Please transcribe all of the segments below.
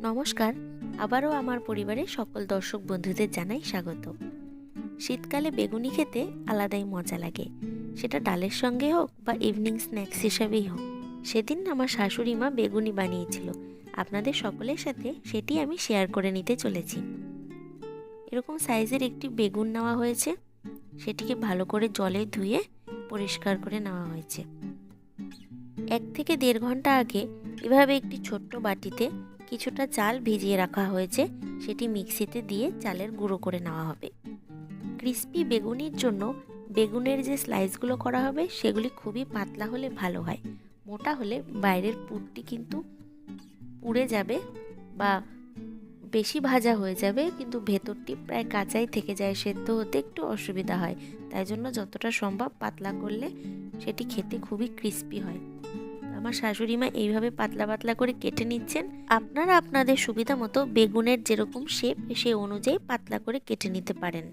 নমস্কার, আবারও আমার পরিবারের সকল দর্শক বন্ধুদের জানাই স্বাগত। শীতকালে বেগুনি খেতে আলাদাই মজা লাগে, সেটা ডালের সঙ্গে হোক বা ইভিনিং স্ন্যাক্স হিসাবেই হোক। সেদিন আমার শাশুড়ি মা বেগুনি বানিয়েছিল, আপনাদের সকলের সাথে সেটি আমি শেয়ার করে নিতে চলেছি। এরকম সাইজের একটি বেগুন নেওয়া হয়েছে, সেটিকে ভালো করে জলে ধুয়ে পরিষ্কার করে নেওয়া হয়েছে। 1 থেকে 1.5 ঘন্টা আগে এভাবে একটি ছোট্ট বাটিতে কিছুটা চাল ভিজিয়ে রাখা হয়েছে, সেটি মিক্সিতে দিয়ে চালের গুঁড়ো করে নেওয়া হবে। ক্রিস্পি বেগুনির জন্য বেগুনের যে স্লাইসগুলো করা হবে সেগুলি খুবই পাতলা হলে ভালো হয়। মোটা হলে বাইরের পুরটি কিন্তু পুড়ে যাবে বা বেশি ভাজা হয়ে যাবে, কিন্তু ভেতরটি প্রায় কাঁচাই থেকে যায়, সেদ্ধ হতে একটু অসুবিধা হয়। তাই জন্য যতটা সম্ভব পাতলা করলে সেটি খেতে খুবই ক্রিস্পি হয়। আমার শাশুড়ি মা এইভাবে পাতলা পাতলা করে কেটে নিচ্ছেন। আপনারা আপনাদের সুবিধা মতো বেগুনের যেরকম শেপ সে অনুযায়ী পাতলা করে কেটে নিতে পারেন।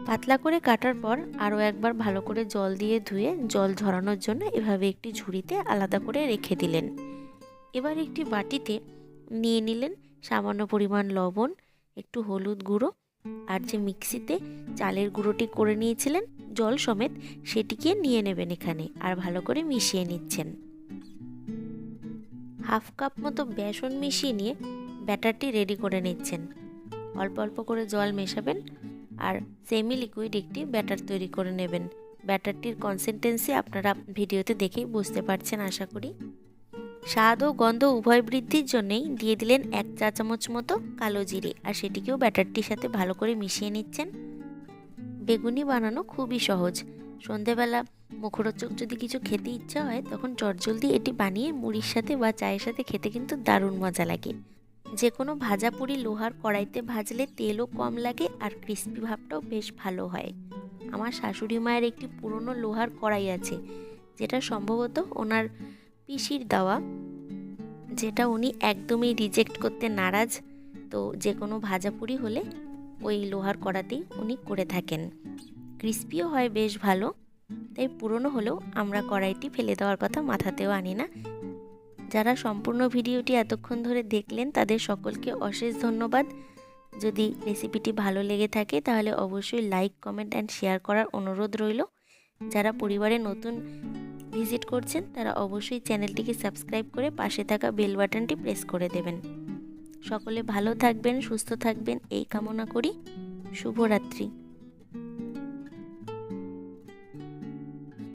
পাতলা করে কাটার পর আরও একবার ভালো করে জল দিয়ে ধুয়ে জল ঝরানোর জন্য এভাবে একটি ঝুড়িতে আলাদা করে রেখে দিলেন। এবার একটি বাটিতে নিয়ে নিলেন সামান্য পরিমাণ লবণ, একটু হলুদ গুঁড়ো, আর যে মিক্সিতে চালের গুঁড়োটি করে নিয়েছিলেন জল সমেত সেটিকে নিয়ে নেবেন এখানে, আর ভালো করে মিশিয়ে নিচ্ছেন। 1/2 কাপ মতো বেসন মিশিয়ে নিয়ে ব্যাটারটি রেডি করে নিচ্ছেন। অল্প অল্প করে জল মেশাবেন আর সেমি লিকুইড একটি ব্যাটার তৈরি করে নেবেন। ব্যাটারটির কনসিস্টেন্সি আপনারা ভিডিওতে দেখেই বুঝতে পারছেন আশা করি। স্বাদ ও গন্ধ উভয় বৃদ্ধির জন্যেই দিয়ে দিলেন 1 চা চামচ মতো কালো জিরে, আর সেটিকেও ব্যাটারটির সাথে ভালো করে মিশিয়ে নিচ্ছেন। বেগুনি বানানো খুবই সহজ। সন্ধেবেলা মুখরোচক যদি কিছু খেতে ইচ্ছা হয় তখন চটজলদি এটি বানিয়ে মুড়ির সাথে বা চায়ের সাথে খেতে কিন্তু দারুণ মজা লাগে। যে কোনো ভাজা পুরি লোহার কড়াইতে ভাজলে তেলও কম লাগে আর ক্রিস্পি ভাবটাও বেশ ভালো হয়। আমার শাশুড়ি মায়ের একটি পুরনো লোহার কড়াই আছে, যেটা সম্ভবত ওনার পিসির দেওয়া, যেটা উনি একদমই রিজেক্ট করতে নারাজ। তো যে কোনো ভাজা পুরি হলে ওই লোহার কড়াতেই উনি করে থাকেন। ক্রিস্পিও হয় বেশ ভালো, তাই পুরনো হলেও আমরা কড়াইটি ফেলে দেওয়ার কথা মাথাতেও আনি না। যারা সম্পূর্ণ ভিডিওটি এতক্ষণ ধরে দেখলেন তাদের সকলকে অশেষ ধন্যবাদ। যদি রেসিপিটি ভালো লেগে থাকে তাহলে অবশ্যই লাইক, কমেন্ট অ্যান্ড শেয়ার করার অনুরোধ রইল। যারা পরিবারে নতুন ভিজিট করছেন তারা অবশ্যই চ্যানেলটিকে সাবস্ক্রাইব করে পাশে থাকা বেল বাটনটি প্রেস করে দেবেন। সকলে ভালো থাকবেন, সুস্থ থাকবেন এই কামনা করি। শুভরাত্রি।